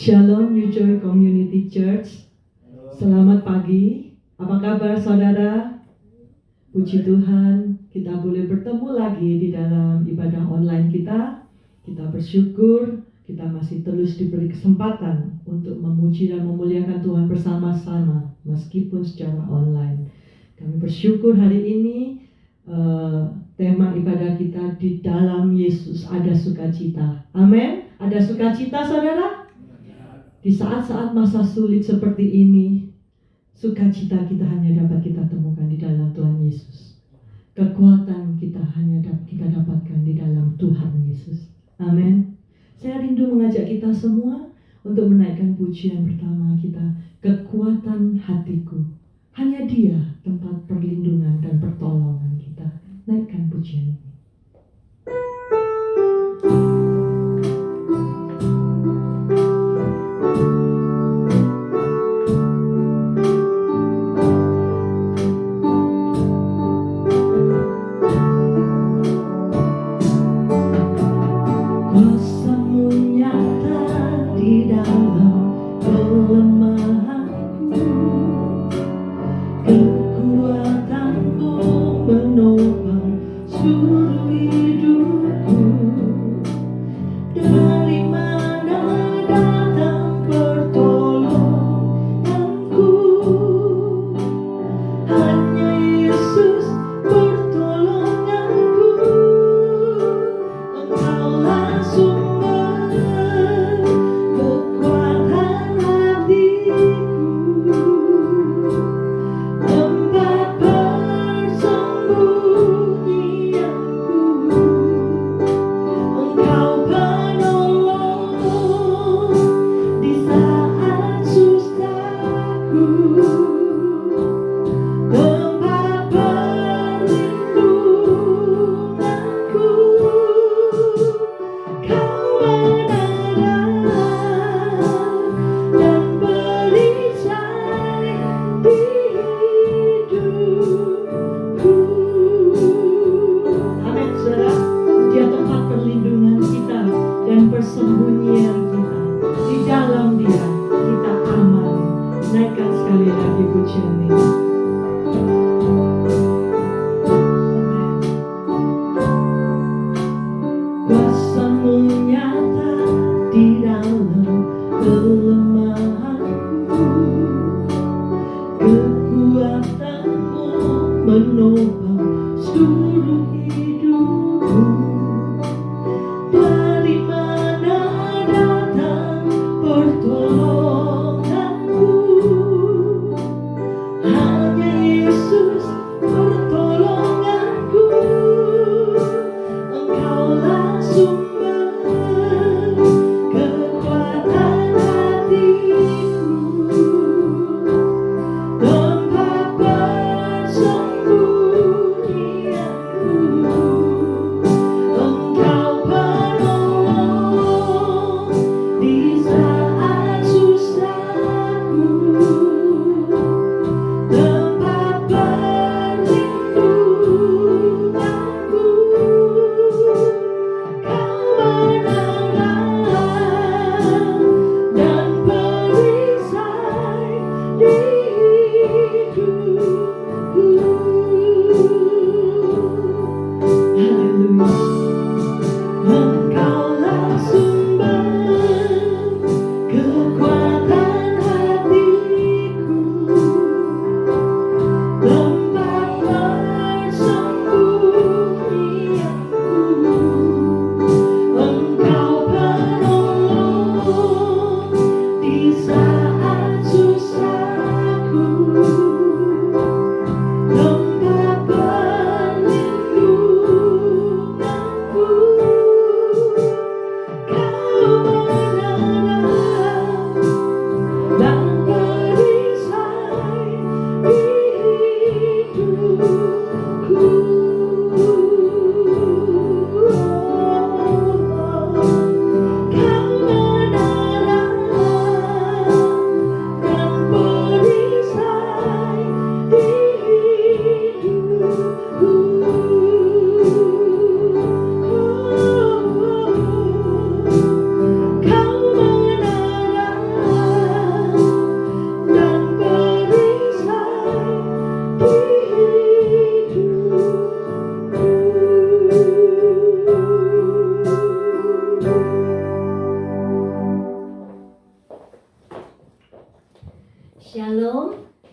Shalom New Joy Community Church. Selamat pagi. Apa kabar saudara? Puji Tuhan, kita boleh bertemu lagi di dalam ibadah online kita. Kita bersyukur, kita masih terus diberi kesempatan untuk memuji dan memuliakan Tuhan bersama-sama, meskipun secara online. Kami bersyukur hari ini tema ibadah kita di dalam Yesus ada sukacita. Amin. Ada sukacita saudara? Di saat-saat masa sulit seperti ini, sukacita kita hanya dapat kita temukan di dalam Tuhan Yesus. Kekuatan kita hanya dapat kita dapatkan di dalam Tuhan Yesus. Amin. Saya rindu mengajak kita semua untuk menaikkan pujian pertama kita, kekuatan hatiku. Hanya Dia tempat perlindungan dan pertolongan kita. Naikkan pujian ini.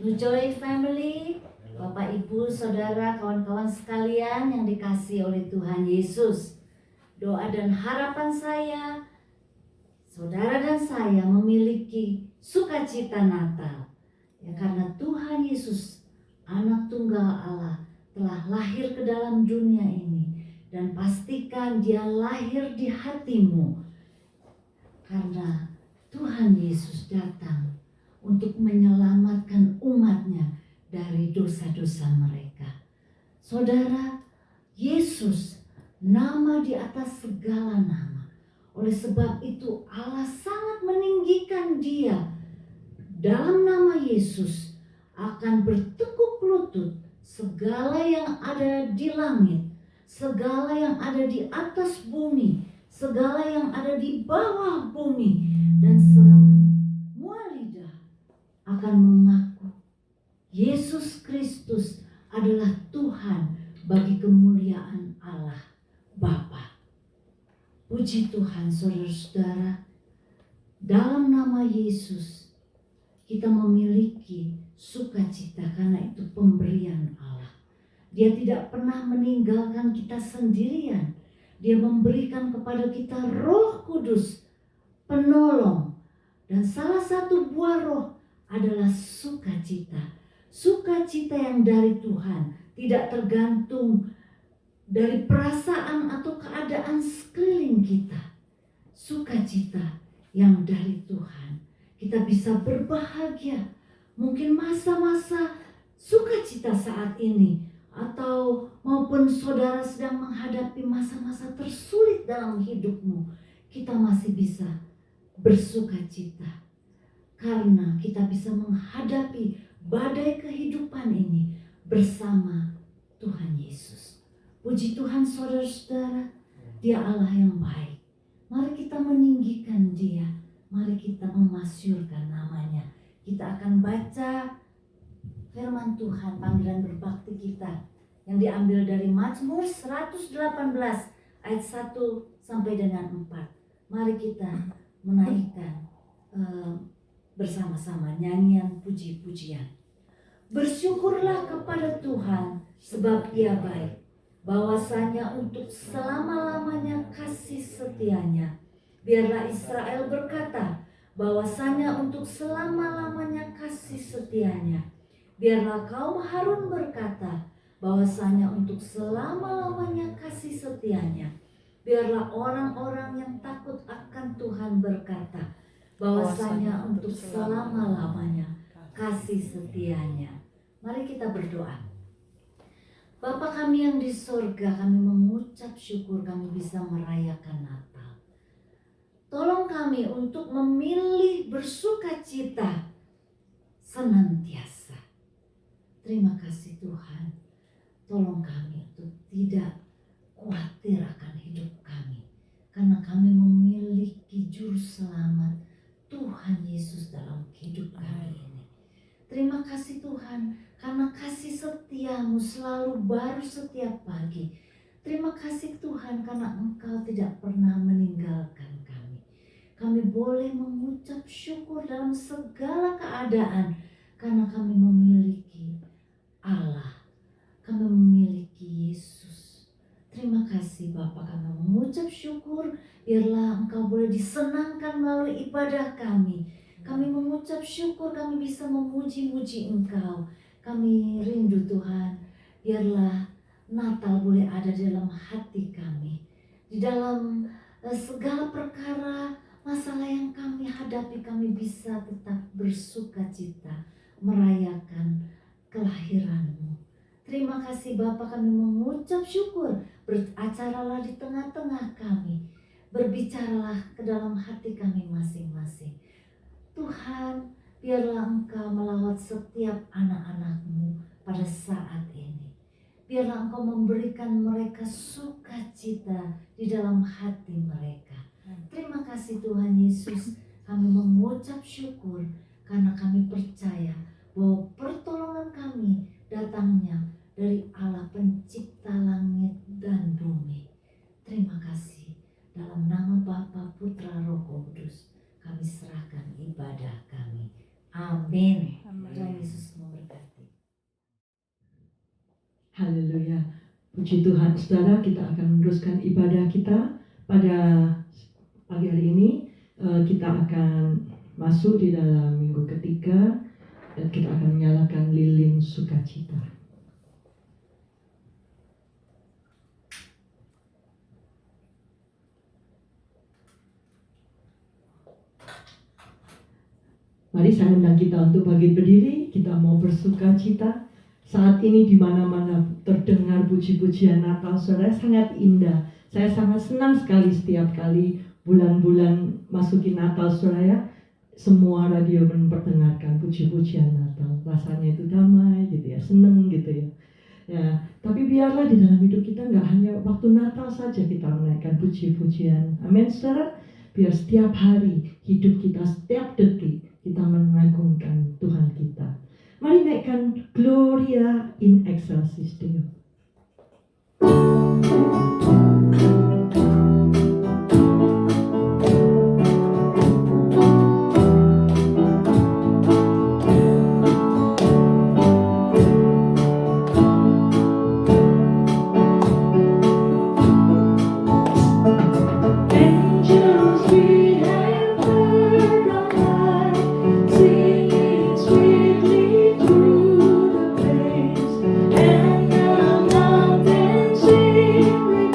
New Joy Family, Bapak Ibu, Saudara, kawan-kawan sekalian yang dikasihi oleh Tuhan Yesus. Doa dan harapan saya, saudara dan saya memiliki sukacita Natal. Ya, karena Tuhan Yesus, Anak Tunggal Allah, telah lahir ke dalam dunia ini. Dan pastikan Dia lahir di hatimu. Karena Tuhan Yesus datang untuk menyelamatkan umatnya dari dosa-dosa mereka. Saudara, Yesus nama di atas segala nama. Oleh sebab itu Allah sangat meninggikan Dia. Dalam nama Yesus akan bertekuk lutut segala yang ada di langit, segala yang ada di atas bumi, segala yang ada di bawah bumi, dan semua lidah akan mengaku Yesus Kristus adalah Tuhan bagi kemuliaan Allah Bapa. Puji Tuhan, saudara-saudara, dalam nama Yesus kita memiliki sukacita karena itu pemberian Allah. Dia tidak pernah meninggalkan kita sendirian. Dia memberikan kepada kita Roh Kudus, penolong. Dan salah satu buah roh adalah sukacita. Sukacita yang dari Tuhan, tidak tergantung dari perasaan atau keadaan sekeliling kita. Sukacita yang dari Tuhan. Kita bisa berbahagia. Mungkin masa-masa sukacita saat ini, atau maupun saudara sedang menghadapi masa-masa tersulit dalam hidupmu, kita masih bisa bersukacita karena kita bisa menghadapi badai kehidupan ini bersama Tuhan Yesus. Puji Tuhan, saudara-saudara, Dia Allah yang baik. Mari kita meninggikan Dia, mari kita memasyurkan namanya. Kita akan baca firman Tuhan, panggilan berbakti kita yang diambil dari Mazmur 118 ayat 1 sampai dengan 4. Mari kita menaikkan bersama-sama nyanyian puji-pujian. Bersyukurlah kepada Tuhan sebab Dia baik, bahwasanya untuk selama-lamanya kasih setianya. Biarlah Israel berkata, bahwasanya untuk selama-lamanya kasih setianya. Biarlah kaum Harun berkata, bahwasanya untuk selama-lamanya kasih setianya. Biarlah orang-orang yang takut akan Tuhan berkata, bahwasanya untuk selama-lamanya kasih setianya. Mari kita berdoa. Bapa kami yang di sorga, kami mengucap syukur kami bisa merayakan Natal. Tolong kami untuk memilih bersukacita senantiasa. Terima kasih Tuhan. Tolong kami untuk tidak khawatir akan hidup kami, karena kami memiliki juru selamat Tuhan Yesus dalam hidup kami ini. Terima kasih Tuhan, karena kasih setiamu selalu baru setiap pagi. Terima kasih Tuhan, karena Engkau tidak pernah meninggalkan kami. Kami boleh mengucap syukur dalam segala keadaan, karena kami memiliki Allah. Kami memiliki Yesus. Terima kasih Bapa, kami mengucap syukur. Biarlah Engkau boleh disenangkan melalui ibadah kami. Kami mengucap syukur, kami bisa memuji-muji Engkau. Kami rindu Tuhan, biarlah Natal boleh ada dalam hati kami. Di dalam segala perkara, masalah yang kami hadapi, kami bisa tetap bersukacita merayakan kelahiran-Mu. Terima kasih Bapa, kami mengucap syukur. Beracaralah di tengah-tengah kami. Berbicaralah ke dalam hati kami masing-masing. Tuhan, biarlah Engkau melawat setiap anak-anak-Mu pada saat ini. Biarlah Engkau memberikan mereka sukacita di dalam hati mereka. Terima kasih Tuhan Yesus. Kami mengucap syukur karena kami percaya bahwa pertolongan kami datangnya dari Allah pencipta langit dan bumi. Terima kasih. Dalam nama Bapa, Putra, Roh Kudus, kami serahkan ibadah kami. Amin. Tuhan Yesus memberkati. Haleluya. Puji Tuhan, saudara, kita akan meneruskan ibadah kita pada pagi hari ini. Kita akan masuk di dalam minggu ketiga dan kita akan menyalakan lilin sukacita. Mari saya undang kita untuk bangkit berdiri, kita mau bersukacita. Saat ini di mana-mana terdengar puji-pujian Natal, saudara, sangat indah. Saya sangat senang sekali setiap kali bulan-bulan masukin Natal, saudara, ya. Semua radio memperdengarkan puji-pujian Natal. Rasanya itu damai gitu ya, seneng gitu ya. Ya, tapi biarlah di dalam hidup kita nggak hanya waktu Natal saja kita menaikkan puji-pujian. Amin, saudara. Biar setiap hari hidup kita, setiap detik kita mengagungkan Tuhan kita. Mari naikkan Gloria in Excelsis Deo. And the mountains sing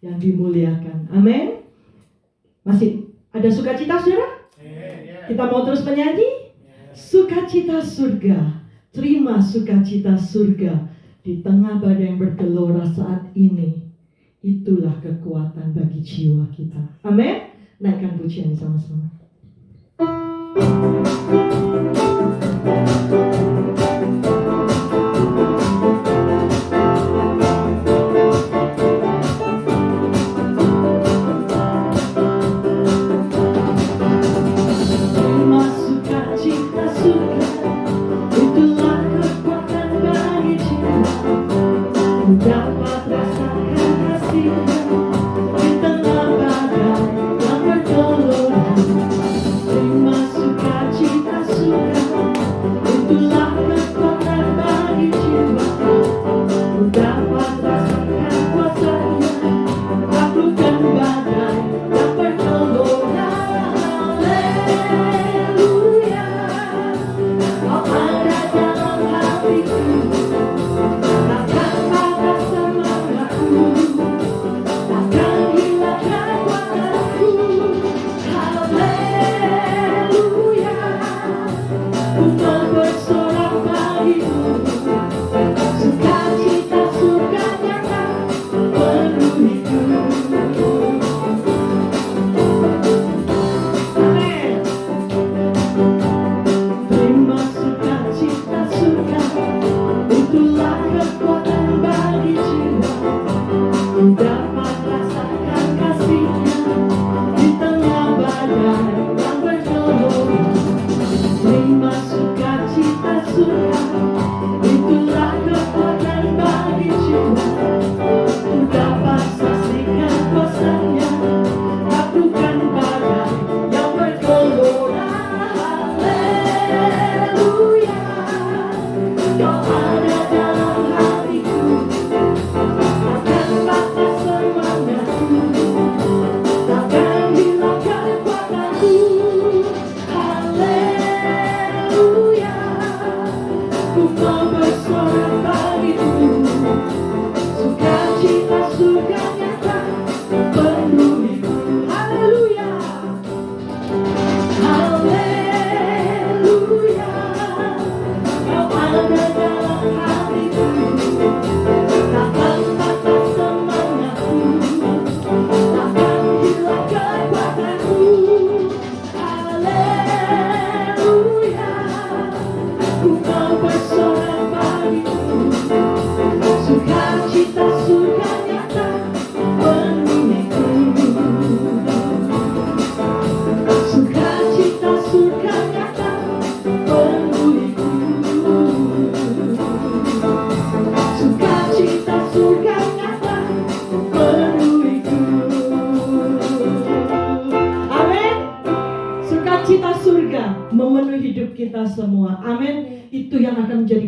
yang dimuliakan. Amin. Masih ada sukacita, saudara? Kita mau terus menyanyi? Sukacita surga. Terima sukacita surga di tengah badai yang bergelora saat ini. Itulah kekuatan bagi jiwa kita. Amin. Naikkan pujian sama-sama.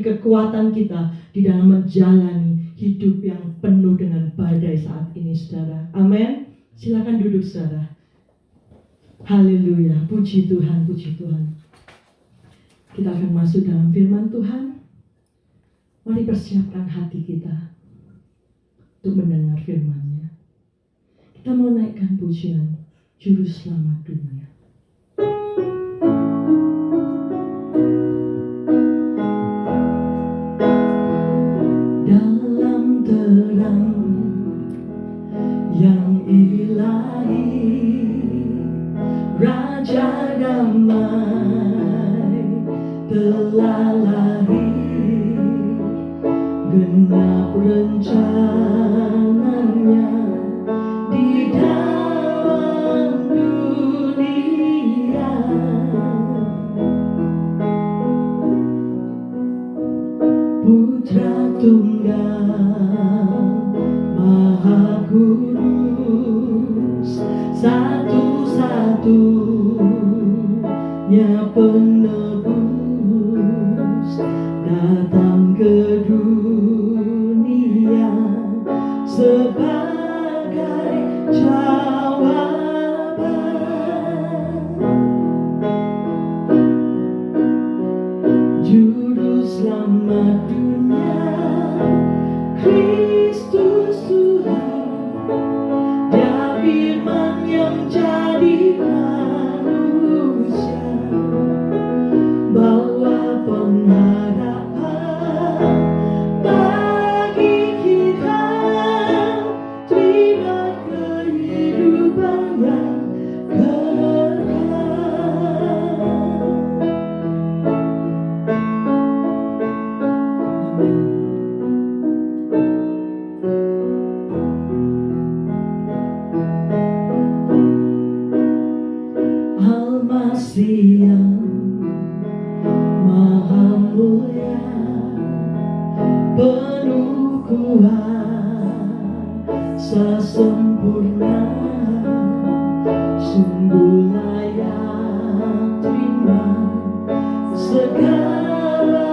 Kekuatan kita di dalam menjalani hidup yang penuh dengan badai saat ini, saudara. Amin. Silakan duduk, saudara. Haleluya. Puji Tuhan, puji Tuhan. Kita akan masuk dalam firman Tuhan. Mari persiapkan hati kita untuk mendengar firman-Nya. Kita mau naikkan pujian Juru Selamat dunia. Yang ilahi, Raja damai telah lahir, genap rencananya di dalam dunia. Putra Tunggal Maha Kudus, satu-satunya penebus, datang ke dunia sebagai jawaban. Juru Selamat dunia, Kristus Tuhan, jadi manusia, bawa pengharapan bagi kita, terima kehidupan yang kekal. Al-Masih yang Maha Mulia, penuh kuasa sempurna, sungguh layak terima segala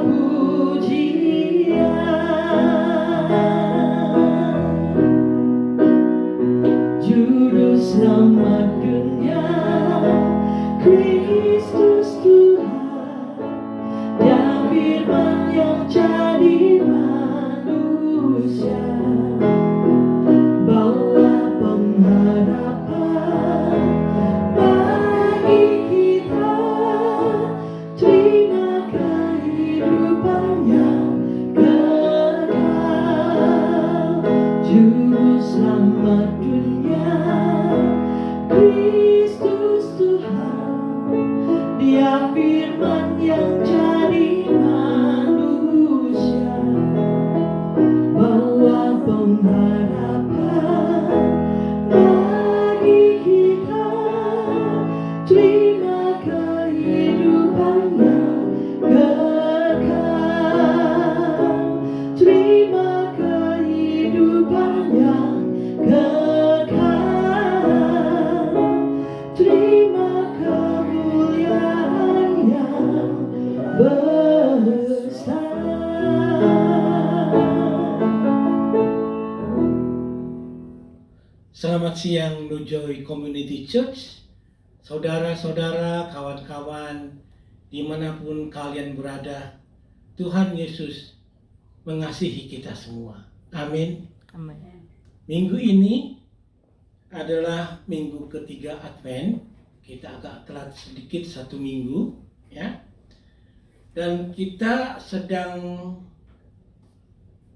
pujian. Juru selamat dunia, Kristus Tuhan, Dia firman yang jadi manusia, bawa pengharapan bagi kita, terima kehidupan yang kekal. Juru selamat dunia, Kristus Tuhan, Dia firman yang jadi manusia, bawa pengharapan bagi kita, terima kehidupan yang kekal, terima kehidupan yang kekal, terima kemuliaan yang besar. Selamat siang New Joy Community Church, saudara-saudara, kawan-kawan, dimanapun kalian berada. Tuhan Yesus mengasihi kita semua. Amin. Amin. Minggu ini adalah minggu ketiga Advent. Kita agak telat sedikit 1 minggu, ya. Dan kita sedang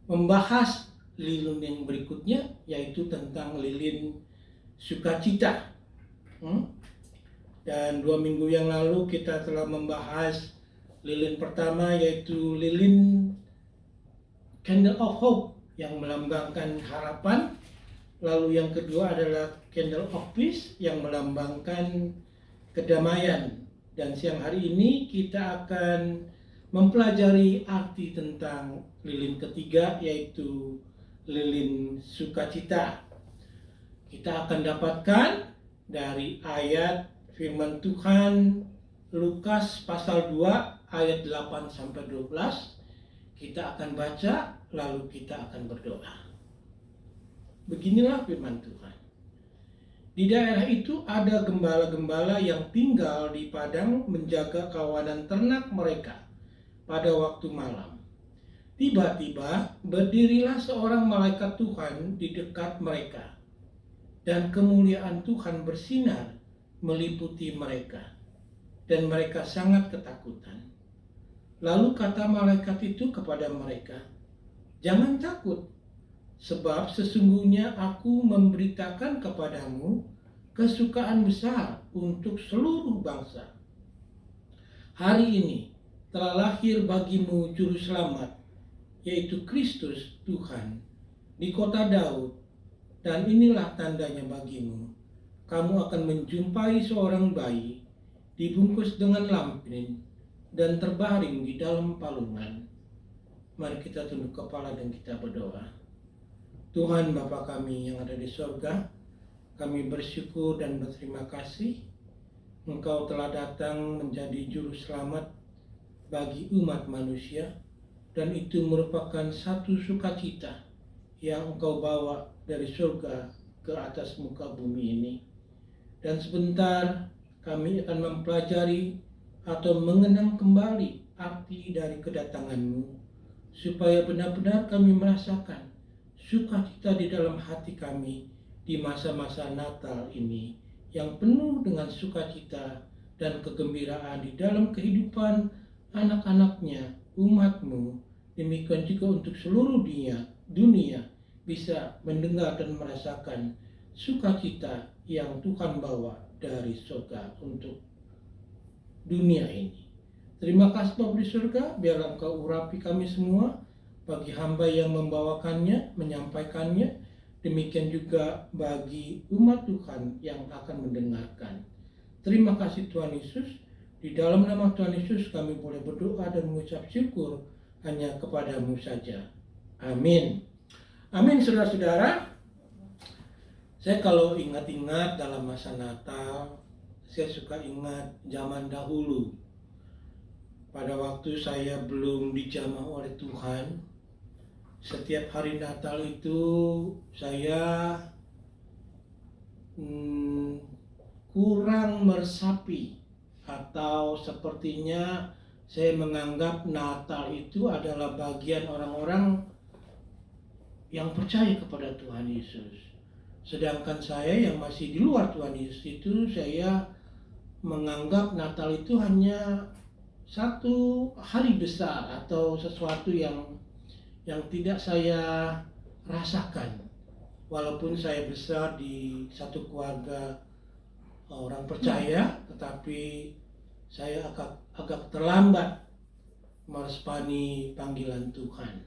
membahas lilin yang berikutnya, yaitu tentang lilin sukacita. Dan 2 minggu yang lalu kita telah membahas lilin pertama, yaitu lilin Candle of Hope yang melambangkan harapan. Lalu yang kedua adalah Candle of Peace yang melambangkan kedamaian. Dan siang hari ini kita akan mempelajari arti tentang lilin ketiga, yaitu lilin sukacita. Kita akan dapatkan dari ayat firman Tuhan Lukas pasal 2 ayat 8 sampai 12. Kita akan baca, lalu kita akan berdoa. Beginilah firman Tuhan. Di daerah itu ada gembala-gembala yang tinggal di padang menjaga kawanan ternak mereka pada waktu malam. Tiba-tiba berdirilah seorang malaikat Tuhan di dekat mereka, dan kemuliaan Tuhan bersinar meliputi mereka, dan mereka sangat ketakutan. Lalu kata malaikat itu kepada mereka, "Jangan takut, sebab sesungguhnya aku memberitakan kepadamu kesukaan besar untuk seluruh bangsa. Hari ini telah lahir bagimu juru selamat, yaitu Kristus Tuhan, di kota Daud, dan inilah tandanya bagimu. Kamu akan menjumpai seorang bayi dibungkus dengan lampin dan terbaring di dalam palungan." Mari kita tunduk kepala dan kita berdoa. Tuhan Bapa kami yang ada di surga, kami bersyukur dan berterima kasih Engkau telah datang menjadi juru selamat bagi umat manusia, dan itu merupakan satu sukacita yang Engkau bawa dari surga ke atas muka bumi ini. Dan sebentar kami akan mempelajari atau mengenang kembali arti dari kedatangan-Mu, supaya benar-benar kami merasakan sukacita di dalam hati kami di masa-masa Natal ini yang penuh dengan sukacita dan kegembiraan di dalam kehidupan anak-anaknya, umatmu, demikian juga untuk seluruh dunia bisa mendengar dan merasakan sukacita yang Tuhan bawa dari surga untuk dunia ini. Terima kasih Bapa di surga, biarlah Engkau urapi kami semua, bagi hamba yang membawakannya, menyampaikannya, demikian juga bagi umat Tuhan yang akan mendengarkan. Terima kasih Tuhan Yesus, di dalam nama Tuhan Yesus kami boleh berdoa dan mengucap syukur hanya kepadamu saja. Amin. Amin saudara-saudara. Saya kalau ingat-ingat dalam masa Natal, saya suka ingat zaman dahulu. Pada waktu saya belum dijamah oleh Tuhan, setiap hari Natal itu saya kurang meresapi, atau sepertinya saya menganggap Natal itu adalah bagian orang-orang yang percaya kepada Tuhan Yesus. Sedangkan saya yang masih di luar Tuhan Yesus itu, saya menganggap Natal itu hanya satu hari besar atau sesuatu yang tidak saya rasakan. Walaupun saya besar di satu keluarga orang percaya, tetapi saya agak terlambat merespani panggilan Tuhan.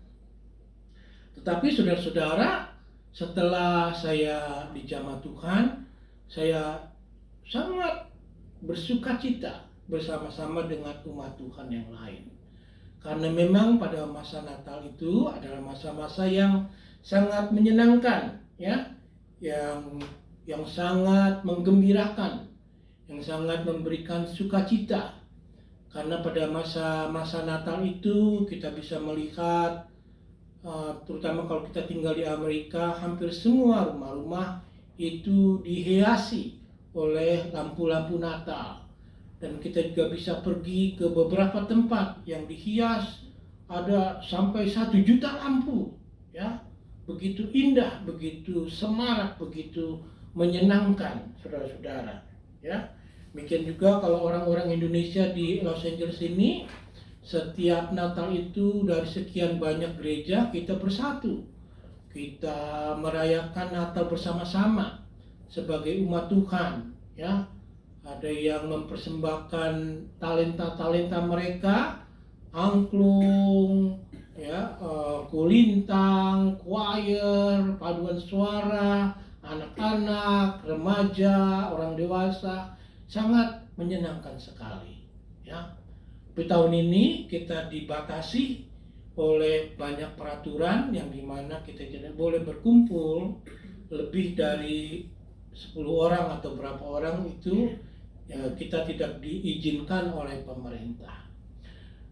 Tetapi saudara-saudara, setelah saya dijamah Tuhan, saya sangat bersukacita bersama-sama dengan umat Tuhan yang lain. Karena memang pada masa Natal itu adalah masa-masa yang sangat menyenangkan, ya, yang sangat menggembirakan, yang sangat memberikan sukacita. Karena pada masa-masa Natal itu kita bisa melihat, terutama kalau kita tinggal di Amerika, hampir semua rumah-rumah itu dihiasi oleh lampu-lampu Natal. Dan kita juga bisa pergi ke beberapa tempat yang dihias, ada sampai 1 juta lampu, ya. Begitu indah, begitu semarak, begitu menyenangkan, saudara-saudara, ya. Demikian juga kalau orang-orang Indonesia di Los Angeles ini, setiap Natal itu dari sekian banyak gereja kita bersatu. Kita merayakan Natal bersama-sama sebagai umat Tuhan, ya. Ada yang mempersembahkan talenta-talenta mereka, angklung, ya, kulintang, choir, paduan suara, anak-anak, remaja, orang dewasa, sangat menyenangkan sekali, ya. Tapi tahun ini kita dibatasi oleh banyak peraturan yang dimana kita tidak boleh berkumpul lebih dari 10 orang atau berapa orang itu, ya, kita tidak diizinkan oleh pemerintah.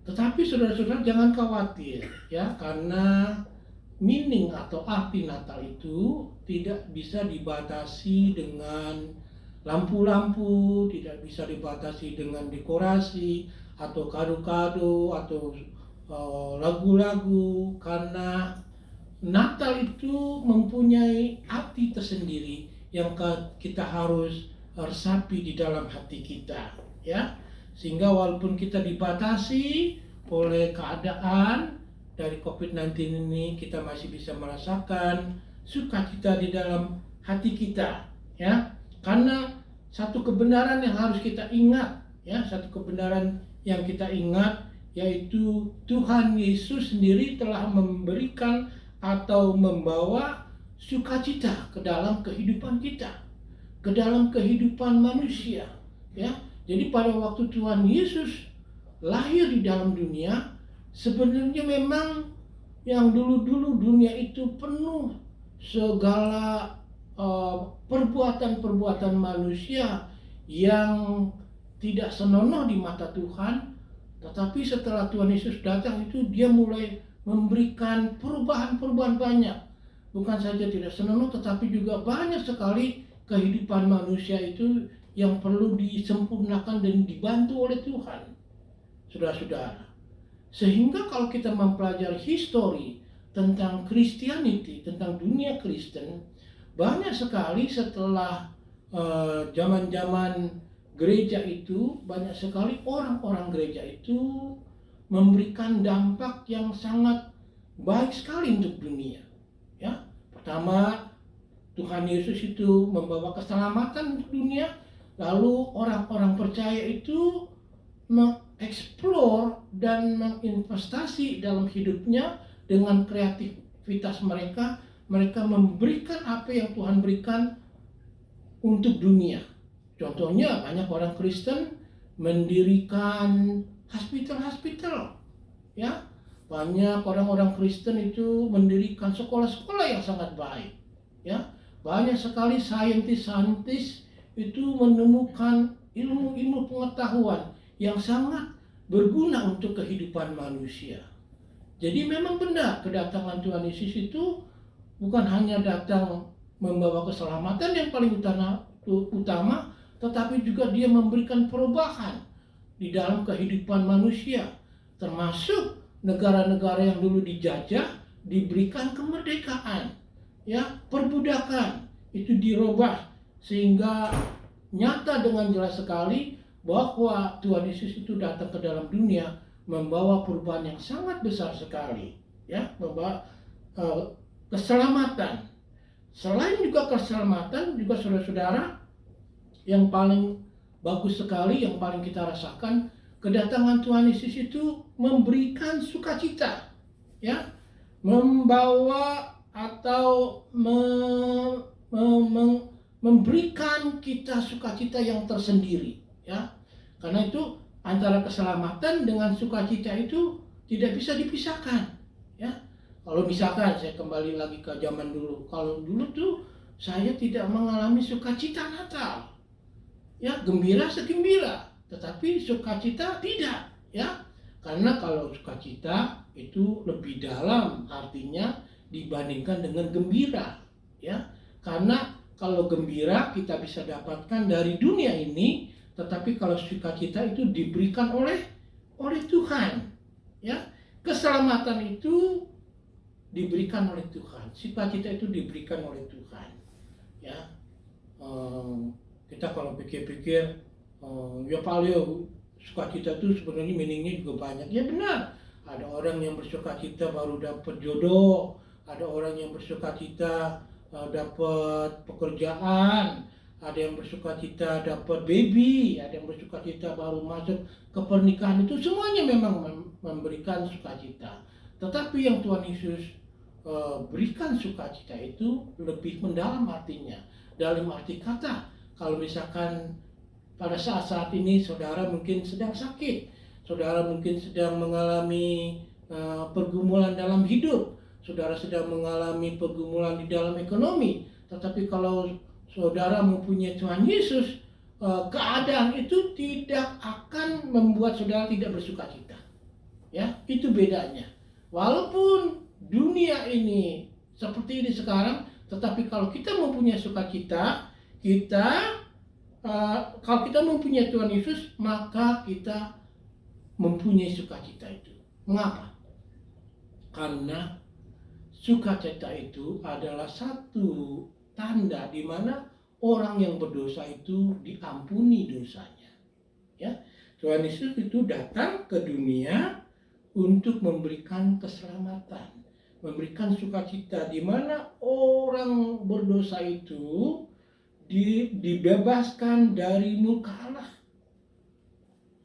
Tetapi saudara-saudara jangan khawatir, ya, karena meaning atau arti Natal itu tidak bisa dibatasi dengan lampu-lampu, tidak bisa dibatasi dengan dekorasi atau kado-kado atau lagu-lagu, karena Natal itu mempunyai arti tersendiri yang kita harus resapi di dalam hati kita, ya. Sehingga walaupun kita dibatasi oleh keadaan dari COVID-19 ini, kita masih bisa merasakan sukacita di dalam hati kita, ya. Karena satu kebenaran yang harus kita ingat, ya, satu kebenaran yang kita ingat, yaitu Tuhan Yesus sendiri telah memberikan atau membawa sukacita ke dalam kehidupan kita, ke dalam kehidupan manusia, ya. Jadi pada waktu Tuhan Yesus lahir di dalam dunia, sebenarnya memang yang dulu-dulu dunia itu penuh segala perbuatan-perbuatan manusia yang tidak senonoh di mata Tuhan. Tetapi setelah Tuhan Yesus datang itu, dia mulai memberikan perubahan-perubahan banyak. Bukan saja tidak senonoh, tetapi juga banyak sekali kehidupan manusia itu yang perlu disempurnakan dan dibantu oleh Tuhan, saudara-saudara. Sehingga kalau kita mempelajari histori tentang Christianity, tentang dunia Kristen, banyak sekali setelah zaman-zaman gereja itu, banyak sekali orang-orang gereja itu memberikan dampak yang sangat baik sekali untuk dunia. Ya, pertama, Tuhan Yesus itu membawa keselamatan untuk dunia, lalu orang-orang percaya itu mengeksplor dan menginvestasi dalam hidupnya dengan kreativitas mereka. Mereka memberikan apa yang Tuhan berikan untuk dunia. Contohnya banyak orang Kristen mendirikan hospital-hospital, ya. Banyak orang-orang Kristen itu mendirikan sekolah-sekolah yang sangat baik, ya. Banyak sekali saintis-saintis itu menemukan ilmu-ilmu pengetahuan yang sangat berguna untuk kehidupan manusia. Jadi memang benar kedatangan Tuhan Yesus itu bukan hanya datang membawa keselamatan yang paling utama, tetapi juga dia memberikan perubahan di dalam kehidupan manusia, termasuk negara-negara yang dulu dijajah diberikan kemerdekaan, ya, perbudakan itu dirubah sehingga nyata dengan jelas sekali bahwa Tuhan Yesus itu datang ke dalam dunia membawa perubahan yang sangat besar sekali, ya, membawa keselamatan. Selain juga keselamatan, juga saudara-saudara, yang paling bagus sekali, yang paling kita rasakan, kedatangan Tuhan Yesus itu memberikan sukacita, ya, membawa atau memberikan kita sukacita yang tersendiri, ya. Karena itu antara keselamatan dengan sukacita itu tidak bisa dipisahkan, ya. Kalau misalkan saya kembali lagi ke zaman dulu, kalau dulu tuh saya tidak mengalami sukacita Natal, ya, gembira segembira, tetapi sukacita tidak, ya. Karena kalau sukacita itu lebih dalam artinya dibandingkan dengan gembira, ya. Karena kalau gembira kita bisa dapatkan dari dunia ini, tetapi kalau sukacita itu diberikan oleh Tuhan, ya. Keselamatan itu diberikan oleh Tuhan, sukacita itu diberikan oleh Tuhan, ya. Kita kalau pikir-pikir, ya paling sukacita itu sebenarnya meaningnya juga banyak. Ya benar, ada orang yang bersukacita baru dapat jodoh, ada orang yang bersukacita dapat pekerjaan, ada yang bersukacita dapat baby, ada yang bersukacita baru masuk ke pernikahan. Itu semuanya memang memberikan sukacita. Tetapi yang Tuhan Yesus berikan sukacita itu lebih mendalam artinya. Dalam arti kata, kalau misalkan pada saat-saat ini saudara mungkin sedang sakit, saudara mungkin sedang mengalami pergumulan dalam hidup, saudara sedang mengalami pergumulan di dalam ekonomi, tetapi kalau saudara mempunyai Tuhan Yesus, keadaan itu tidak akan membuat saudara tidak bersukacita, ya. Itu bedanya. Walaupun dunia ini seperti ini sekarang, tetapi kalau kita mempunyai sukacita, kalau kita mempunyai Tuhan Yesus, maka kita mempunyai sukacita itu. Mengapa? Karena sukacita itu adalah satu tanda di mana orang yang berdosa itu diampuni dosanya, ya. Tuhan Yesus itu datang ke dunia untuk memberikan keselamatan, memberikan sukacita di mana orang berdosa itu dibebaskan dari murka Allah,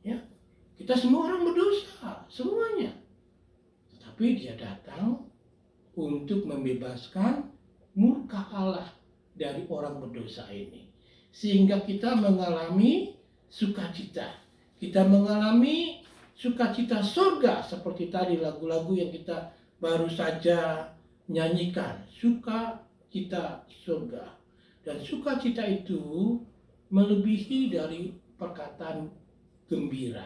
ya. Kita semua orang berdosa, semuanya, tetapi dia datang untuk membebaskan murka Allah dari orang berdosa ini, sehingga kita mengalami sukacita. Kita mengalami sukacita surga seperti tadi lagu-lagu yang kita baru saja nyanyikan, sukacita surga. Dan sukacita itu melebihi dari perkataan gembira.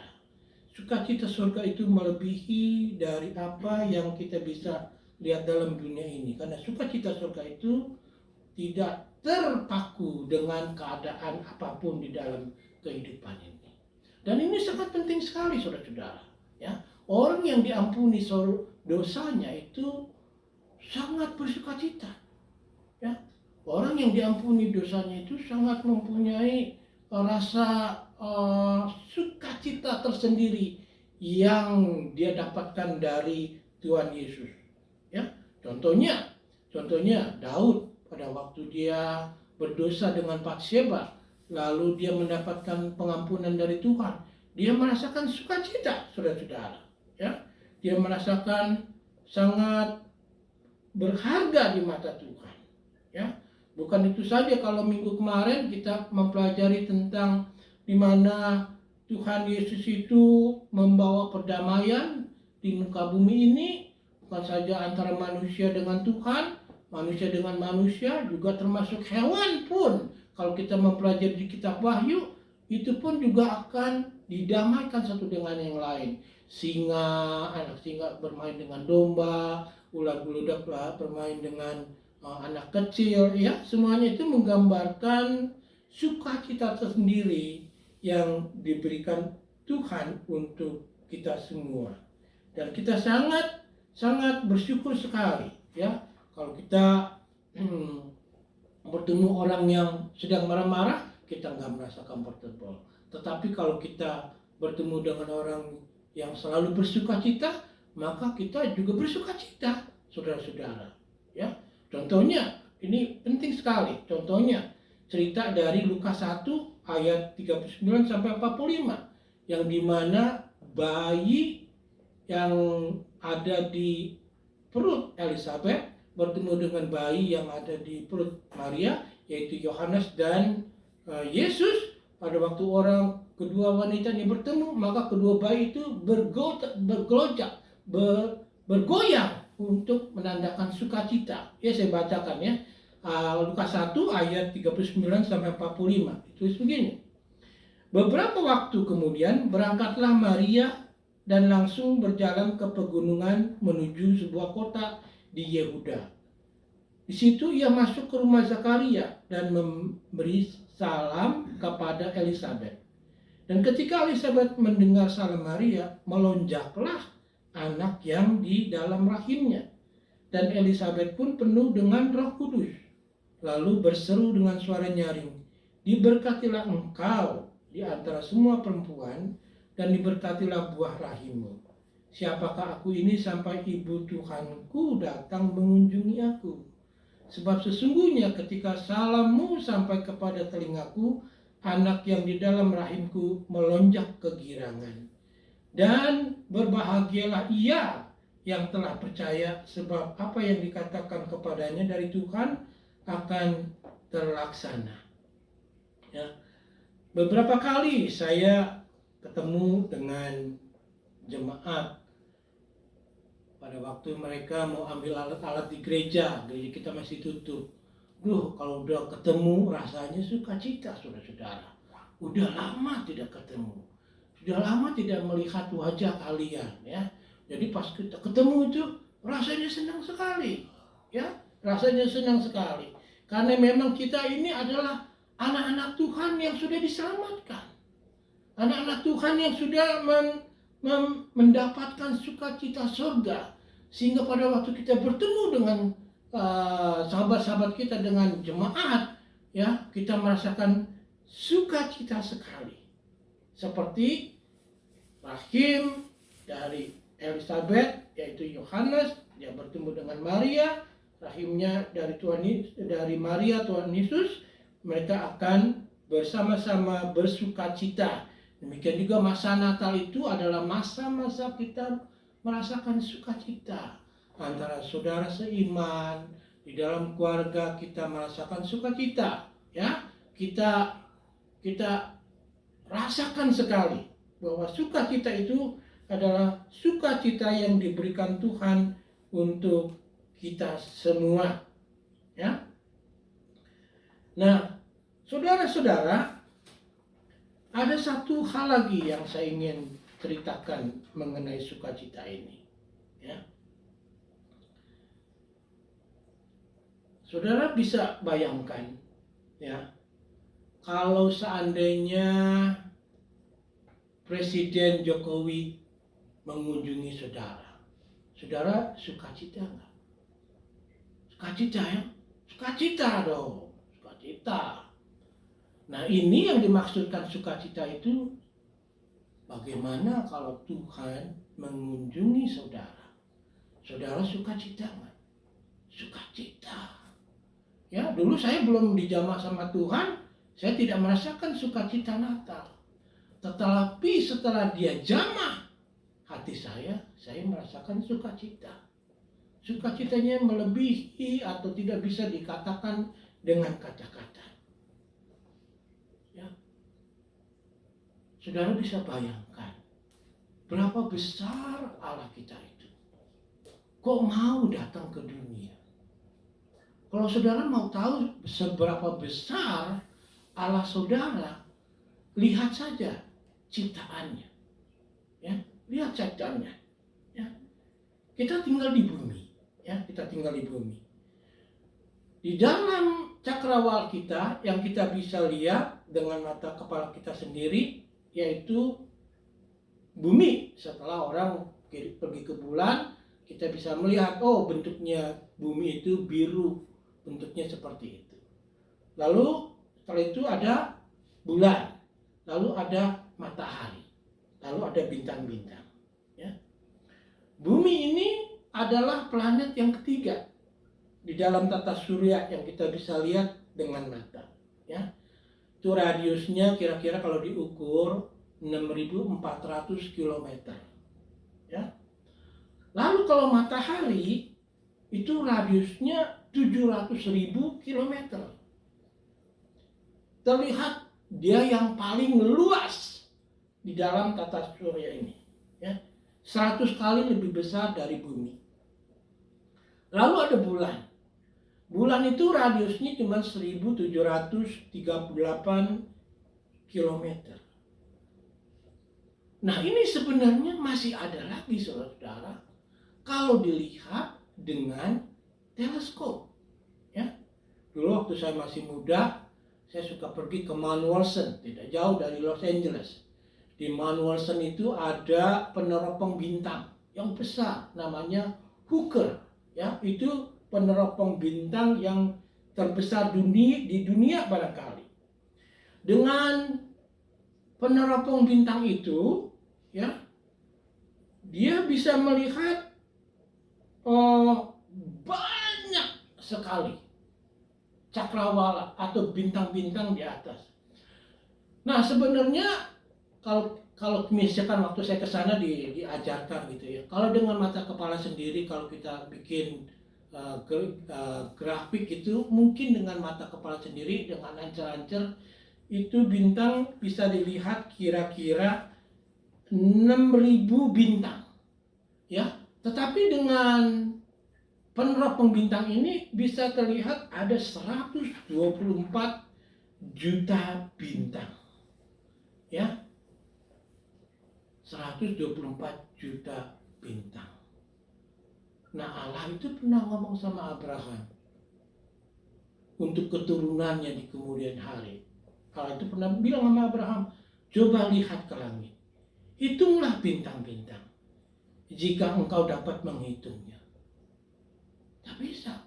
Sukacita surga itu melebihi dari apa yang kita bisa lihat dalam dunia ini. Karena sukacita surga itu tidak terpaku dengan keadaan apapun di dalam kehidupan ini. Dan ini sangat penting sekali, saudara-saudara, ya. Orang yang diampuni dosanya itu sangat bersukacita, ya. Orang yang diampuni dosanya itu sangat mempunyai rasa sukacita tersendiri yang dia dapatkan dari Tuhan Yesus. Ya, contohnya Daud pada waktu dia berdosa dengan Batsheba, lalu dia mendapatkan pengampunan dari Tuhan. Dia merasakan sukacita, saudara-saudara. Ya, dia merasakan sangat berharga di mata Tuhan. Ya, bukan itu saja, kalau minggu kemarin kita mempelajari tentang di mana Tuhan Yesus itu membawa perdamaian di muka bumi ini, bukan saja antara manusia dengan Tuhan, manusia dengan manusia, juga termasuk hewan pun. Kalau kita mempelajari di kitab Wahyu, itu pun juga akan didamaikan satu dengan yang lain. Anak singa bermain dengan domba, ular buludak bermain dengan anak kecil, ya, semuanya itu menggambarkan sukacita tersendiri yang diberikan Tuhan untuk kita semua. Dan kita sangat bersyukur sekali, ya, kalau kita bertemu orang yang sedang marah-marah, kita nggak merasa comfortable. Tetapi kalau kita bertemu dengan orang yang selalu bersukacita, maka kita juga bersukacita, saudara-saudara. Ya, contohnya ini penting sekali. Contohnya cerita dari Lukas 1 ayat 39 sampai 45, yang dimana bayi yang ada di perut Elizabeth bertemu dengan bayi yang ada di perut Maria, yaitu Yohanes dan Yesus. Pada waktu kedua wanita ini bertemu, maka kedua bayi itu bergoyang untuk menandakan sukacita. Ya, saya bacakan ya. Lukas 1 ayat 39 sampai 45. Itu begini. Beberapa waktu kemudian berangkatlah Maria dan langsung berjalan ke pegunungan menuju sebuah kota di Yehuda. Di situ ia masuk ke rumah Zakaria dan memberi salam kepada Elizabeth. Dan ketika Elizabeth mendengar salam Maria, melonjaklah anak yang di dalam rahimnya. Dan Elizabeth pun penuh dengan Roh Kudus. Lalu berseru dengan suara nyaring, "Diberkatilah engkau di antara semua perempuan, dan diberkatilah buah rahimmu. Siapakah aku ini sampai ibu Tuhanku datang mengunjungi aku? Sebab sesungguhnya ketika salammu sampai kepada telingaku, anak yang di dalam rahimku melonjak kegirangan. Dan berbahagialah ia yang telah percaya, sebab apa yang dikatakan kepadanya dari Tuhan akan terlaksana." Ya. Beberapa kali saya ketemu dengan jemaat pada waktu mereka mau ambil alat-alat di gereja kita masih tutup. Kalau udah ketemu rasanya sukacita, saudara-saudara. Udah lama tidak ketemu, sudah lama tidak melihat wajah kalian, ya. Jadi pas kita ketemu itu rasanya senang sekali, ya, rasanya senang sekali. Karena memang kita ini adalah anak-anak Tuhan yang sudah diselamatkan, anak-anak Tuhan yang sudah mendapatkan sukacita surga, sehingga pada waktu kita bertemu dengan sahabat-sahabat kita, dengan jemaat, ya, kita merasakan sukacita sekali. Seperti rahim dari Elizabeth, yaitu Yohanes, dia bertemu dengan Maria, rahimnya dari Maria Tuhan Yesus, mereka akan bersama-sama bersukacita. Demikian juga masa Natal itu adalah masa-masa kita merasakan sukacita. Antara saudara seiman, di dalam keluarga kita merasakan sukacita, ya. Kita rasakan sekali bahwa sukacita itu adalah sukacita yang diberikan Tuhan untuk kita semua, ya. Nah, saudara-saudara, ada satu hal lagi yang saya ingin ceritakan mengenai sukacita ini, ya. Saudara bisa bayangkan, ya, kalau seandainya Presiden Jokowi mengunjungi saudara, saudara sukacita nggak? Sukacita, ya. Sukacita dong, sukacita. Nah, ini yang dimaksudkan sukacita itu, bagaimana kalau Tuhan mengunjungi saudara? Saudara sukacita nggak? Sukacita. Ya, dulu saya belum dijamah sama Tuhan, saya tidak merasakan sukacita Natal. Tetapi setelah dia jamah hati saya merasakan sukacita. Sukacitanya melebihi atau tidak bisa dikatakan dengan kata-kata. Ya. Saudara bisa bayangkan berapa besar Allah kita itu. Kok mau datang ke dunia? Kalau saudara mau tahu seberapa besar Allah saudara, lihat saja ciptaannya. Ya, lihat ciptaannya. Ya. Kita tinggal di bumi. Ya, kita tinggal di bumi. Di dalam cakrawala kita yang kita bisa lihat dengan mata kepala kita sendiri, yaitu bumi. Setelah orang pergi ke bulan, kita bisa melihat, oh bentuknya bumi itu biru, bentuknya seperti itu. Lalu setelah itu ada bulan, lalu ada matahari, lalu ada bintang-bintang. Ya. Bumi ini adalah planet yang ketiga di dalam tata surya yang kita bisa lihat dengan mata. Ya. Itu radiusnya kira-kira kalau diukur 6.400 km. Ya. Lalu kalau matahari itu radiusnya 700.000 km. Terlihat dia yang paling luas di dalam tata surya ini. Ya. 100 kali lebih besar dari bumi. Lalu ada bulan. Bulan itu radiusnya cuma 1.738 km. Nah, ini sebenarnya masih ada lagi saudara, kalau dilihat dengan teleskop. Ya. Dulu waktu saya masih muda, saya suka pergi ke Mount Wilson, tidak jauh dari Los Angeles. Di Mount Wilson itu ada peneropong bintang yang besar, namanya Hooker. Ya, itu peneropong bintang yang terbesar di dunia barangkali. Dengan peneropong bintang itu, ya, dia bisa melihat banyak sekali cakrawala atau bintang-bintang di atas. Nah, sebenarnya kalau misalkan waktu saya ke sana diajarkan gitu ya. Kalau dengan mata kepala sendiri, kalau kita bikin grafik itu, mungkin dengan mata kepala sendiri dengan lancar-lancar itu bintang bisa dilihat kira-kira 6.000 bintang. Ya, tetapi dengan peneropong bintang ini bisa terlihat ada 124 juta bintang. Ya. 124 juta bintang. Nah, Allah itu pernah ngomong sama Abraham untuk keturunannya di kemudian hari. Allah itu pernah bilang sama Abraham, coba lihat ke langit, hitunglah bintang-bintang, jika engkau dapat menghitungnya. Tak bisa,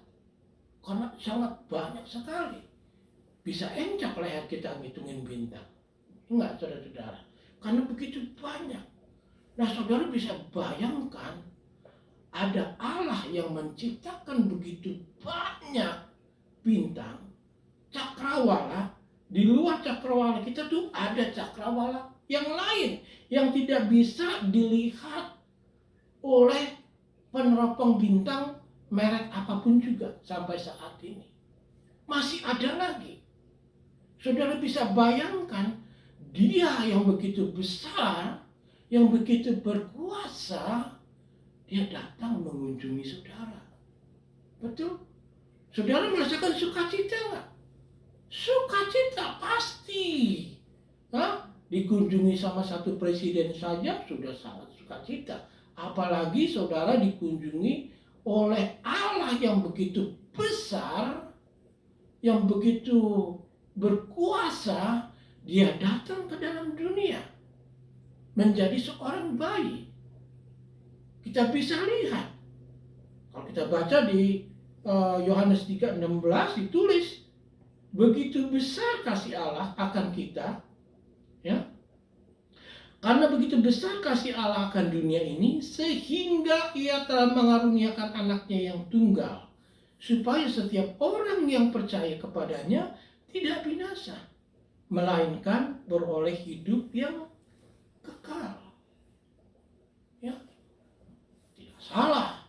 karena sangat banyak sekali. Bisa encak leher kita ngitungin bintang. Enggak, saudara-saudara, karena begitu banyak. Nah, saudara bisa bayangkan ada Allah yang menciptakan begitu banyak bintang, cakrawala. Di luar cakrawala kita tuh ada cakrawala yang lain yang tidak bisa dilihat oleh peneropong bintang merek apapun juga sampai saat ini. Masih ada lagi. Saudara bisa bayangkan, dia yang begitu besar, yang begitu berkuasa, dia datang mengunjungi saudara. Betul? Saudara merasakan sukacita nggak? Sukacita pasti. Hah? Dikunjungi sama satu presiden saja sudah sangat sukacita. Apalagi saudara dikunjungi oleh Allah yang begitu besar, yang begitu berkuasa, dia datang ke dalam dunia menjadi seorang bayi. Kita bisa lihat, kalau kita baca di Yohanes 3:16 ditulis, begitu besar kasih Allah akan kita, ya. Karena begitu besar kasih Allah akan dunia ini, sehingga Ia telah mengaruniakan anaknya yang tunggal, supaya setiap orang yang percaya kepadanya tidak binasa, melainkan beroleh hidup yang kekal. Ya, tidak salah.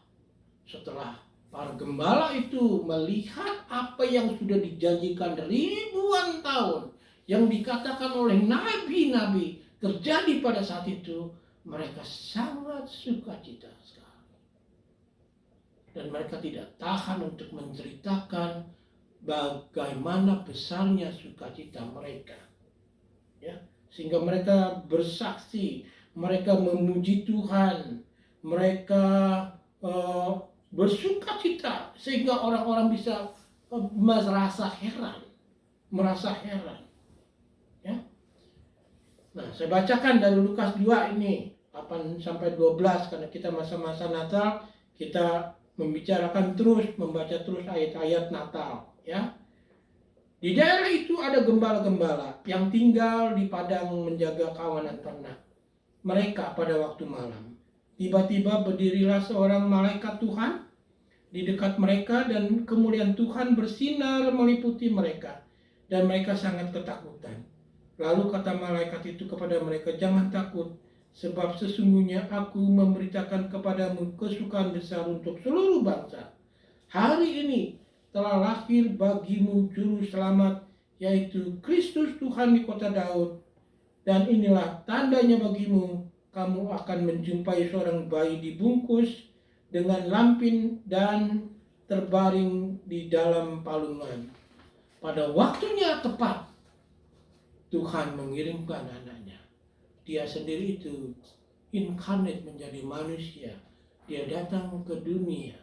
Setelah para gembala itu melihat apa yang sudah dijanjikan ribuan tahun, yang dikatakan oleh nabi-nabi terjadi pada saat itu, mereka sangat sukacita sekali. Dan mereka tidak tahan untuk menceritakan bagaimana besarnya sukacita mereka. Ya, sehingga mereka bersaksi, mereka memuji Tuhan, mereka bersukacita, sehingga orang-orang bisa merasa heran. Ya. Nah, saya bacakan dari Lukas 2 ini 8-12, karena kita masa-masa Natal, kita membicarakan terus, membaca terus ayat-ayat Natal, ya. Di daerah itu ada gembala-gembala yang tinggal di padang menjaga kawanan ternak mereka pada waktu malam. Tiba-tiba berdirilah seorang malaikat Tuhan di dekat mereka, dan kemuliaan Tuhan bersinar meliputi mereka, dan mereka sangat ketakutan. Lalu kata malaikat itu kepada mereka, jangan takut, sebab sesungguhnya aku memberitakan kepadamu kesukaan besar untuk seluruh bangsa. Hari ini telah lahir bagimu juru selamat, yaitu Kristus Tuhan di kota Daud. Dan inilah tandanya bagimu, kamu akan menjumpai seorang bayi dibungkus dengan lampin dan terbaring di dalam palungan. Pada waktunya tepat, Tuhan mengirimkan anaknya. Dia sendiri itu incarnate, menjadi manusia. Dia datang ke dunia.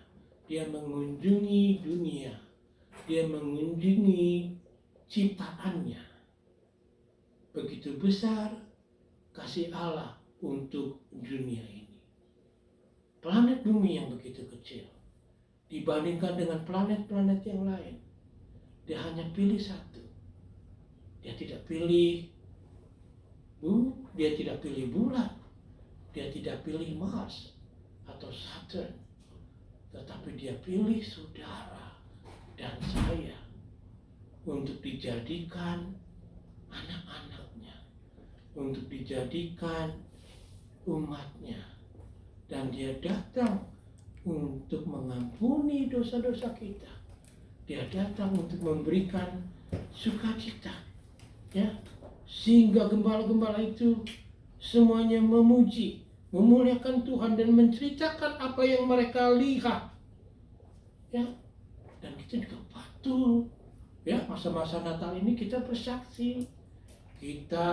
Dia mengunjungi dunia. Dia mengunjungi ciptaannya. Begitu besar kasih Allah untuk dunia ini. Planet bumi yang begitu kecil dibandingkan dengan planet-planet yang lain. Dia hanya pilih satu. Dia tidak pilih bumi, dia tidak pilih bulan, dia tidak pilih Mars atau Saturn, tetapi dia pilih saudara dan saya untuk dijadikan anak-anaknya, untuk dijadikan umatnya. Dan dia datang untuk mengampuni dosa-dosa kita. Dia datang untuk memberikan sukacita, ya, sehingga gembala-gembala itu semuanya memuji, memuliakan Tuhan dan menceritakan apa yang mereka lihat, ya. Dan kita juga patut, ya, masa-masa Natal ini kita bersaksi, kita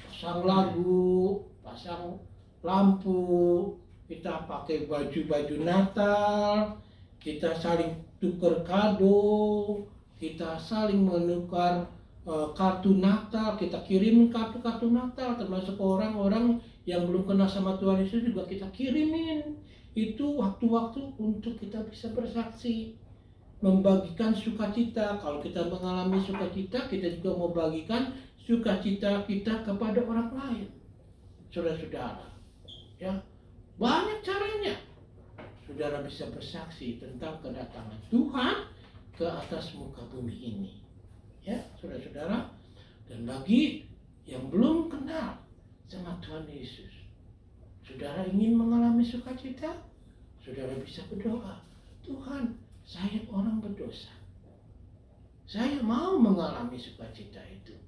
pasang lagu, pasang lampu, kita pakai baju-baju Natal, kita saling tukar kado, kita saling menukar kartu Natal, kita kirim kartu-kartu Natal, termasuk orang-orang yang belum kenal sama Tuhan Yesus juga kita kirimin. Itu waktu-waktu untuk kita bisa bersaksi, membagikan sukacita. Kalau kita mengalami sukacita, kita juga mau bagikan sukacita kita kepada orang lain, saudara-saudara. Ya, banyak caranya saudara bisa bersaksi tentang kedatangan Tuhan ke atas muka bumi ini, ya, saudara-saudara. Dan bagi yang belum kenal sama Tuhan Yesus, saudara ingin mengalami sukacita, saudara bisa berdoa, Tuhan, saya orang berdosa, saya mau mengalami sukacita itu.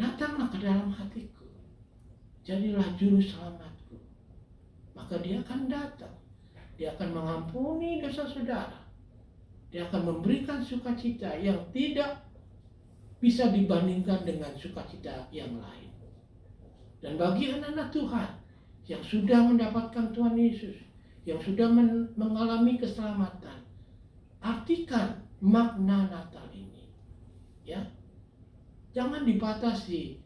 Datanglah ke dalam hatiku, jadilah juru selamatku. Maka dia akan datang, dia akan mengampuni dosa saudara, dia akan memberikan sukacita yang tidak bisa dibandingkan dengan sukacita yang lain. Dan bagi anak-anak Tuhan yang sudah mendapatkan Tuhan Yesus, yang sudah mengalami keselamatan, artikan makna Natal ini, ya. Jangan dibatasi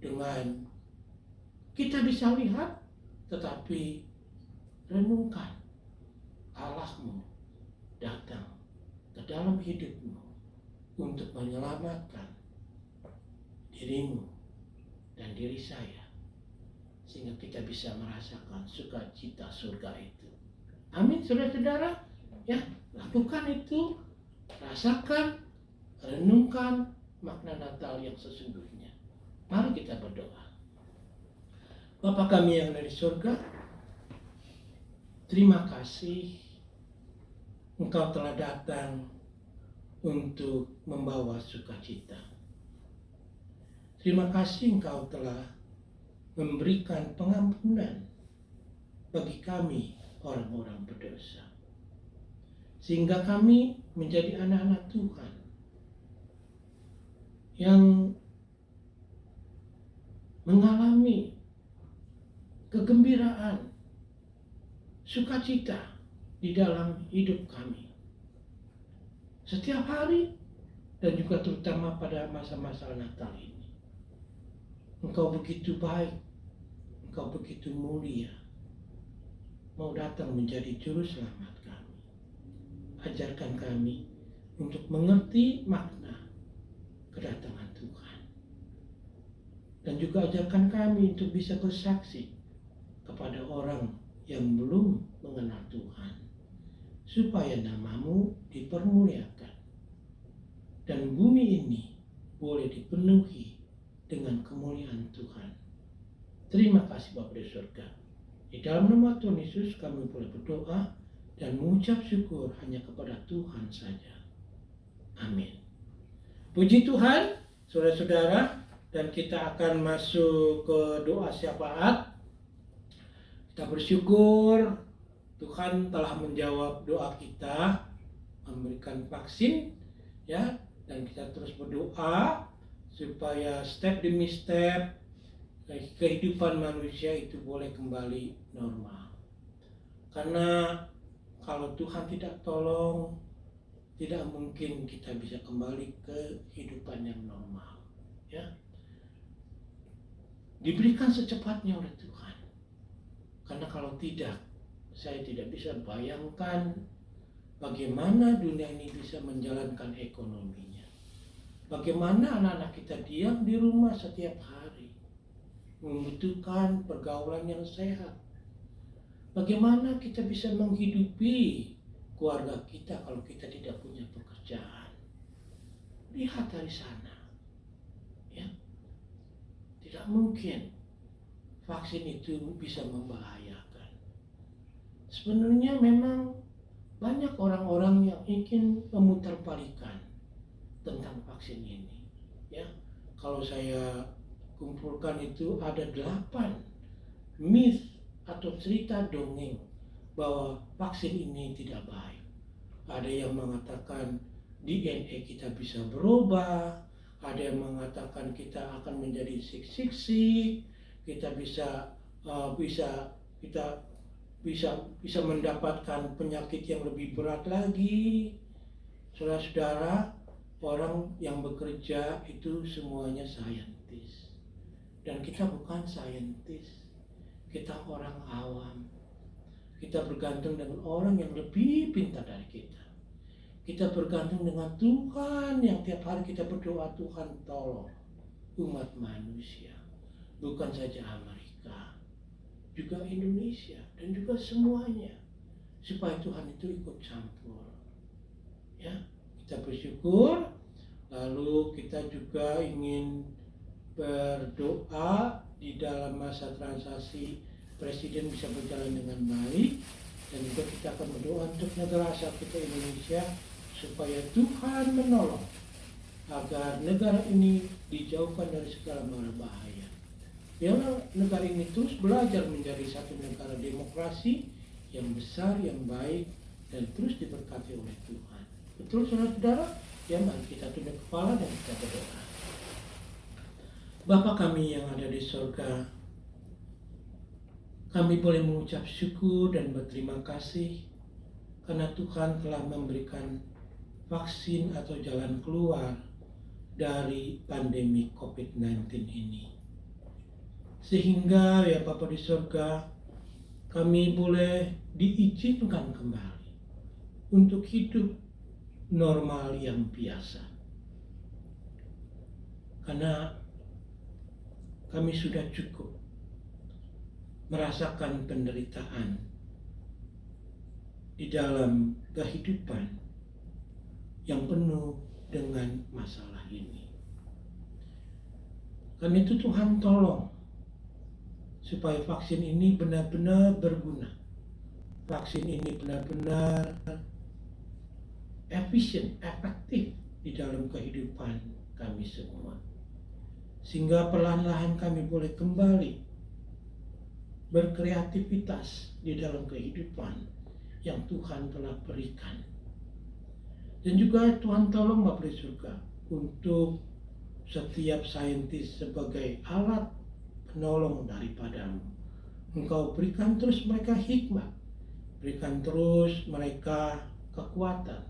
dengan kita bisa lihat, tetapi renungkan Allahmu datang ke dalam hidupmu untuk menyelamatkan dirimu dan diri saya, sehingga kita bisa merasakan sukacita surga itu. Amin, saudara-saudara. Ya, lakukan itu, rasakan, renungkan makna Natal yang sesungguhnya. Mari kita berdoa. Bapa kami yang ada di surga, terima kasih Engkau telah datang untuk membawa sukacita. Terima kasih Engkau telah memberikan pengampunan bagi kami orang-orang berdosa, sehingga kami menjadi anak-anak Tuhan yang mengalami kegembiraan, sukacita di dalam hidup kami setiap hari, dan juga terutama pada masa-masa Natal ini. Engkau begitu baik, Engkau begitu mulia, mau datang menjadi juru selamat kami. Ajarkan kami untuk mengerti makna kedatangan Tuhan, dan juga ajarkan kami untuk bisa bersaksi kepada orang yang belum mengenal Tuhan, supaya namamu dipermuliakan dan bumi ini boleh dipenuhi dengan kemuliaan Tuhan. Terima kasih Bapa di surga. Di dalam nama Tuhan Yesus kami boleh berdoa dan mengucap syukur hanya kepada Tuhan saja. Amin. Puji Tuhan, saudara-saudara, dan kita akan masuk ke doa syafaat. Kita bersyukur Tuhan telah menjawab doa kita, memberikan vaksin, ya, dan kita terus berdoa supaya step demi step kehidupan manusia itu boleh kembali normal. Karena kalau Tuhan tidak tolong, tidak mungkin kita bisa kembali ke kehidupan yang normal, ya. Diberikan secepatnya oleh Tuhan. Karena kalau tidak, saya tidak bisa bayangkan bagaimana dunia ini bisa menjalankan ekonominya. Bagaimana anak-anak kita diam di rumah setiap hari, membutuhkan pergaulan yang sehat. Bagaimana kita bisa menghidupi keluarga kita kalau kita tidak punya pekerjaan. Lihat dari sana, ya. Tidak mungkin vaksin itu bisa membahayakan. Sebenarnya memang banyak orang-orang yang ingin memutarbalikkan tentang vaksin ini, ya. Kalau saya kumpulkan itu ada 8 myth atau cerita dongeng bahwa vaksin ini tidak baik. Ada yang mengatakan DNA kita bisa berubah, ada yang mengatakan kita akan menjadi siksik-siksik, kita bisa mendapatkan penyakit yang lebih berat lagi. Saudara-saudara, orang yang bekerja itu semuanya saintis, dan kita bukan saintis, kita orang awam. Kita bergantung dengan orang yang lebih pintar dari kita. Kita bergantung dengan Tuhan yang tiap hari kita berdoa, Tuhan tolong umat manusia, bukan saja Amerika, juga Indonesia, dan juga semuanya, supaya Tuhan itu ikut campur, ya. Kita bersyukur. Lalu kita juga ingin berdoa di dalam masa transisi Presiden bisa berjalan dengan baik, dan juga kita akan berdoa untuk negara asal kita Indonesia, supaya Tuhan menolong agar negara ini dijauhkan dari segala mara bahaya. Biarlah negara ini terus belajar menjadi satu negara demokrasi yang besar, yang baik, dan terus diberkati oleh Tuhan. Betul saudara-saudara? Ya, mari kita tunduk kepala dan kita berdoa. Bapa kami yang ada di surga, kami boleh mengucap syukur dan berterima kasih karena Tuhan telah memberikan vaksin atau jalan keluar dari pandemi COVID-19 ini. Sehingga ya Bapa di surga, kami boleh diizinkan kembali untuk hidup normal yang biasa. Karena kami sudah cukup merasakan penderitaan di dalam kehidupan yang penuh dengan masalah ini. Karena itu Tuhan tolong supaya vaksin ini benar-benar berguna. Vaksin ini benar-benar efisien, efektif di dalam kehidupan kami semua. Sehingga perlahan-lahan kami boleh kembali berkreativitas di dalam kehidupan yang Tuhan telah berikan. Dan juga Tuhan tolong Bapak di surga untuk setiap saintis sebagai alat penolong daripadamu. Engkau berikan terus mereka hikmat, berikan terus mereka kekuatan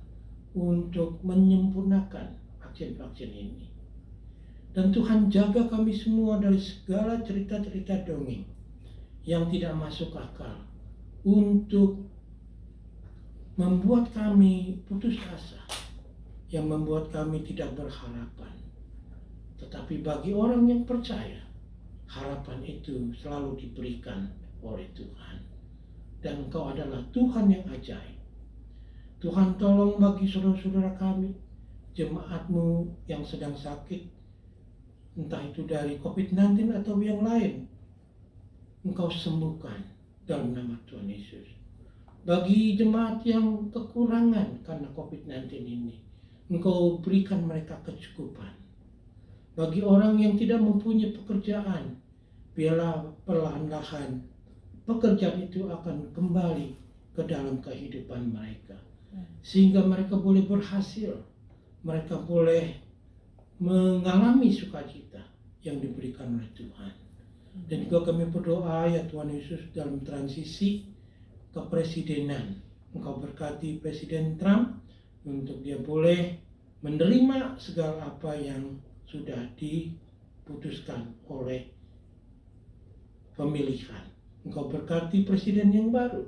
untuk menyempurnakan vaksin-vaksin ini. Dan Tuhan jaga kami semua dari segala cerita-cerita dongeng yang tidak masuk akal untuk membuat kami putus asa, yang membuat kami tidak berharapan. Tetapi bagi orang yang percaya, harapan itu selalu diberikan oleh Tuhan. Dan Engkau adalah Tuhan yang ajaib. Tuhan tolong bagi saudara-saudara kami, jemaat-Mu yang sedang sakit, entah itu dari COVID-19 atau yang lain, Engkau sembuhkan dalam nama Tuhan Yesus. Bagi jemaat yang kekurangan karena COVID-19 ini, Engkau berikan mereka kecukupan. Bagi orang yang tidak mempunyai pekerjaan, biarlah perlahan-lahan pekerjaan itu akan kembali ke dalam kehidupan mereka. Sehingga mereka boleh berhasil, mereka boleh mengalami sukacita yang diberikan oleh Tuhan. Dan juga kami berdoa ya Tuhan Yesus dalam transisi kepresidenan. Engkau berkati Presiden Trump untuk dia boleh menerima segala apa yang sudah diputuskan oleh pemilihan. Engkau berkati presiden yang baru,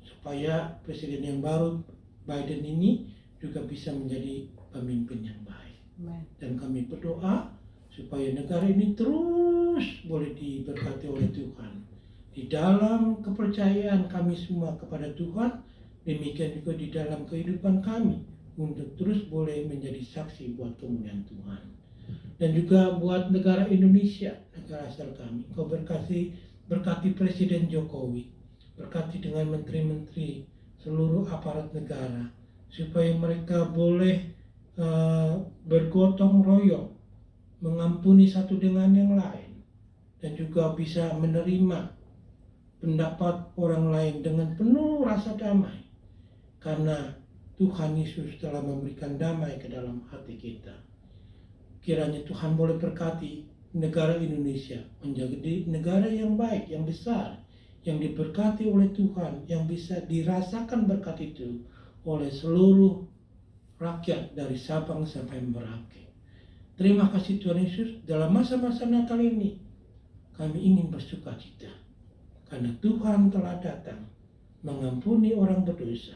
supaya presiden yang baru Biden ini juga bisa menjadi pemimpin yang baik. Dan kami berdoa supaya negara ini terus boleh diberkati oleh Tuhan. Di dalam kepercayaan kami semua kepada Tuhan, demikian juga di dalam kehidupan kami untuk terus boleh menjadi saksi buat kemuliaan Tuhan. Dan juga buat negara Indonesia, negara asal kami. Kau berkati Presiden Jokowi, berkati dengan menteri-menteri, seluruh aparat negara, supaya mereka boleh bergotong royong, mengampuni satu dengan yang lain, dan juga bisa menerima pendapat orang lain dengan penuh rasa damai, karena Tuhan Yesus telah memberikan damai ke dalam hati kita. Kiranya Tuhan boleh berkati negara Indonesia menjadi negara yang baik, yang besar, yang diberkati oleh Tuhan, yang bisa dirasakan berkat itu oleh seluruh rakyat dari Sabang sampai Merauke. Terima kasih Tuhan Yesus, dalam masa-masa Natal ini kami ingin bersuka cita karena Tuhan telah datang mengampuni orang berdosa.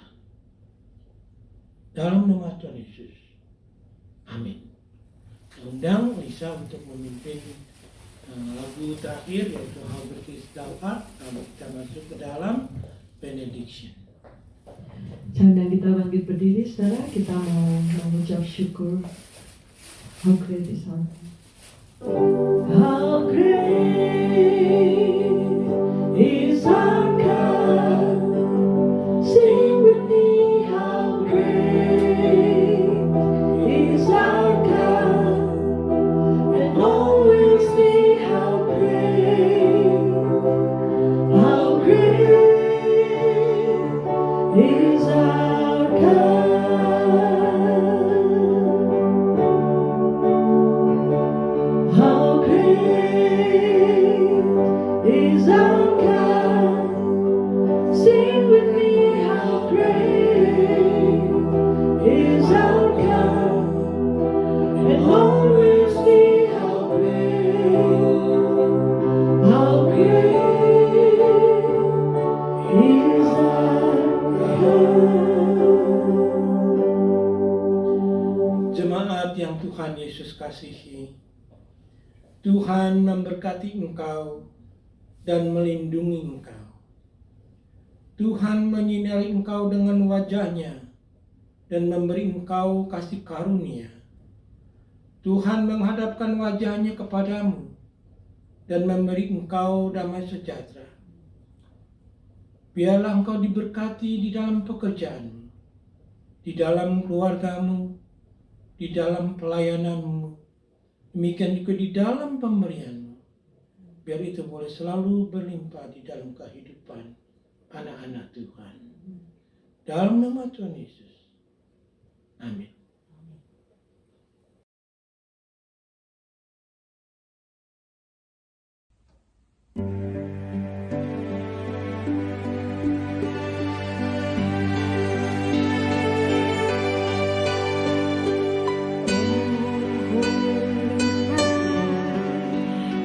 Dalam nama Tuhan Yesus. Amin. Undang Lisa untuk memimpin lagu terakhir yaitu How Great Is Thou Art. Lalu kita masuk ke dalam benediction. Jangan kita bangkit berdiri, saudara. Kita mau mengucap syukur. How great is our God. How great is our God. Sing with me, how great is our God. And always sing how great is our God. How great Yesus kasihi, Tuhan memberkati engkau dan melindungi engkau. Tuhan menyinari engkau dengan wajah-Nya dan memberi engkau kasih karunia. Tuhan menghadapkan wajah-Nya kepadamu dan memberi engkau damai sejahtera. Biarlah engkau diberkati di dalam pekerjaanmu, di dalam keluargamu, di dalam pelayananmu, demikian juga di dalam pemberianmu. Biar itu boleh selalu berlimpah di dalam kehidupan anak-anak Tuhan. Dalam nama Tuhan Yesus. Amin.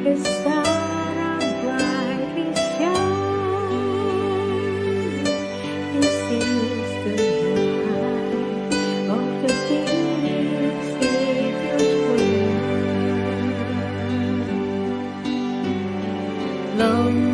The star brightly shines. This is the light of the dear Savior's word. Long